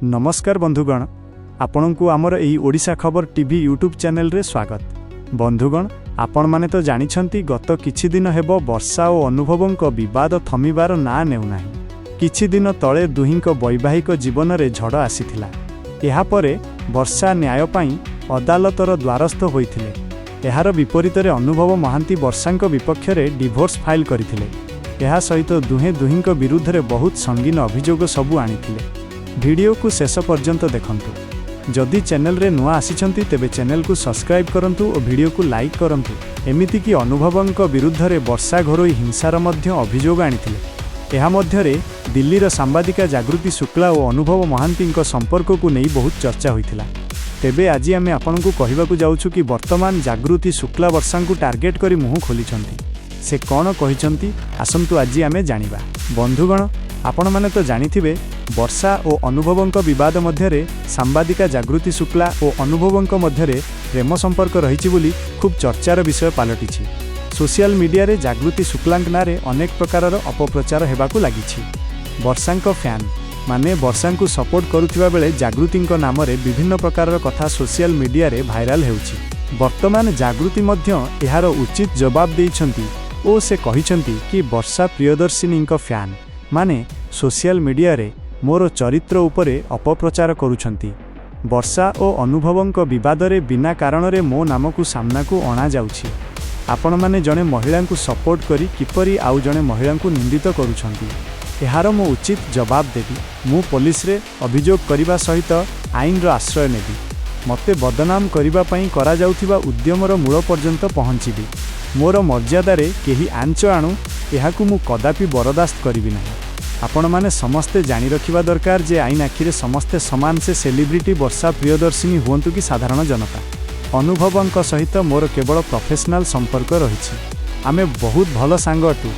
नमस्कार बंधुगण, आपणको आमर एही ओडिशा खबर टीवी यूट्यूब चैनल रे स्वागत। बंधुगण, आपण माने तो जानिछंती गत किछि दिन हेबो वर्षा और अनुभवंक विवाद थमिबार ना नेउनाही। किछि दिन तळे दुहिंक वैवाहिक जीवन रे झड़ आसीथिला। एहा परे वर्षा न्याय पई अदालतर द्वारस्थ होइथिले। एहार विपरीत रे अनुभव महांती वर्षांक विपक्ष रे डिवोर्स फाइल करिथिले। एहा सहित दुहे दुहिंक विरुद्ध रे बहुत संगीन अभियोग सबु आनिथिले। वीडियो को शेष पर्यंत देखंतु। जदि चैनल रे नुआ आसीछंती तेबे चैनल को सब्सक्राइब करंतु और वीडियो को लाइक करंतु। एमिति कि अनुभवंक विरुद्ध रे वर्षा घरोई हिंसार मध्य अभियोग आनिथिले। एहा मध्य रे दिल्लीर सांबादिका जागृति शुक्ला और अनुभव महांतींक संपर्क को नहीं बहुत चर्चा होइथिला। तेबे आज आमे आपनकु कहिबाकु जाउछु कि वर्तमान जागृति शुक्ला वर्षांकु टार्गेट करी मुह खोलिछंती। से कौन कहिछंती आसंतु आज आमे जानिबा। बंधुगण, आपण माने तो जानिथिबे वर्षा और अनुभवंक विवाद मध्यरे सांबादिका जागृति शुक्ला और अनुभवंक मध्यरे प्रेम संपर्क रहिछि बोली खूब चर्चार विषय पालटिछि। सोशल मीडिया रे जागृति शुक्लांक नारे अनेक प्रकारर अपप्रचार हेबाकु लागिछि। वर्षांक फैन माने वर्षांकु सपोर्ट करुथिबा बेले जागृतिंक नाम रे विभिन्न प्रकारर कथा सोशल मीडिया रे भाइराल हेउछि। वर्तमान जागृति मध्य एहार उचित जवाब देइछंती ओ से कहिछंती कि वर्षा प्रियदर्शिनींक फैन माने सोशल मीडिया रे मोर चरित्र उपरे अपप्रचार करुछंती। वर्षा और अनुभवंक विवाद रे बिना कारण रे मो नाम को सामना को अणा जाउछि। आपण माने जने महिला को सपोर्ट करी किपरि आउ जने महिला को निंदित करुछंती। एहार मो उचित जवाब देबी। मु पुलिस रे अभियोग करिबा सहित आईन रो आश्रय नेबी। मते बदनाम करिबा पई करा जाउथिबा उद्यमर मूल पर्यंत पहुंचीबी। मोर मर्यादा रे केही आंच आणु एहाकु मु कदापि बरदास्त करिबि नाही। आपण माने समस्ते जानी रखिबा दरकार जे आईन आखिरे समस्ते समान से सेलिब्रिटी वर्षा प्रियदर्शिनी हुअंतु कि साधारण जनता। अनुभवंक सहित मोर केवल प्रोफेशनल संपर्क रहिछि। आमे बहुत भल सांग अटु।